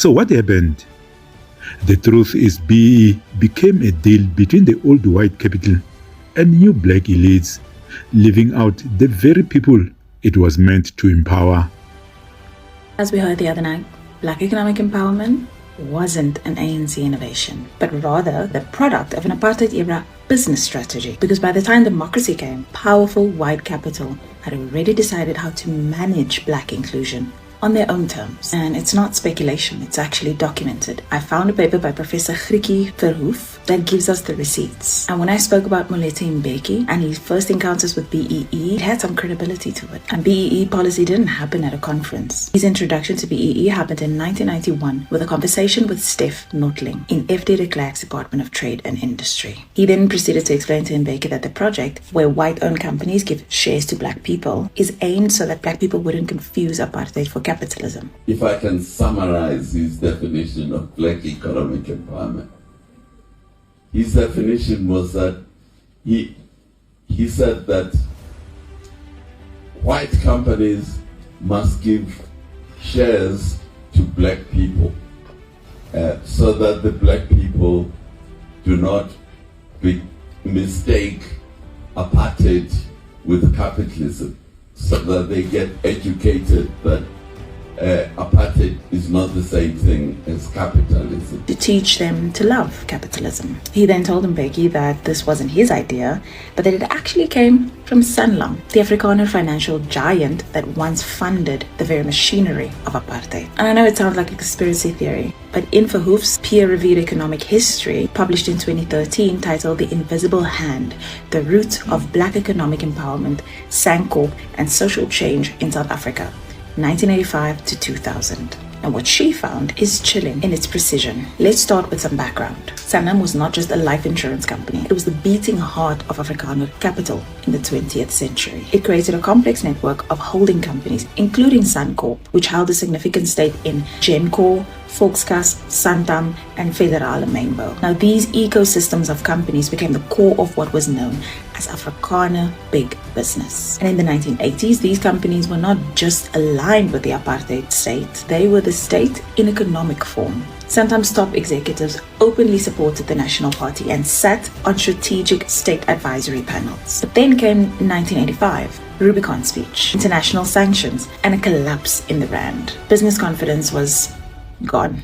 So what happened? The truth is BEE became a deal between the old white capital and new black elites, leaving out the very people it was meant to empower. As we heard the other night, black economic empowerment wasn't an ANC innovation, but rather the product of an apartheid-era business strategy. Because by the time democracy came, powerful white capital had already decided how to manage black inclusion on their own terms. And it's not speculation, it's actually documented. I found a paper by Professor Grietjie Verhoef that gives us the receipts. And when I spoke about Moletti Mbeki and his first encounters with BEE, it had some credibility to it. And BEE policy didn't happen at a conference. His introduction to BEE happened in 1991 with a conversation with Steph Notling in FD de Klerk's Department of Trade and Industry. He then proceeded to explain to Mbeki that the project, where white-owned companies give shares to black people, is aimed so that black people wouldn't confuse apartheid for capitalism. If I can summarize his definition of black economic empowerment, his definition was that he said that white companies must give shares to black people so that the black people do not mistake apartheid with capitalism, so that they get educated that apartheid is not the same thing as capitalism. To teach them to love capitalism. He then told Mbeki that this wasn't his idea, but that it actually came from Sanlam, the Afrikaner financial giant that once funded the very machinery of apartheid. And I know it sounds like a conspiracy theory, but in Verhoef's peer-reviewed economic history, published in 2013, titled The Invisible Hand, The Root of Black Economic Empowerment, Sankorp, and Social Change in South Africa, 1985 to 2000. And what she found is chilling in its precision. Let's start with some background. Sanlam was not just a life insurance company. It was the beating heart of Afrikaner capital in the 20th century. It created a complex network of holding companies, including Sankorp, which held a significant stake in Gencor, Volkskas, Santam, and Federale Mainbou. Now, these ecosystems of companies became the core of what was known as Afrikaner big business. And in the 1980s, these companies were not just aligned with the apartheid state, they were the state in economic form. Santam's top executives openly supported the National Party and sat on strategic state advisory panels. But then came 1985, Rubicon speech, international sanctions, and a collapse in the rand. Business confidence was gone.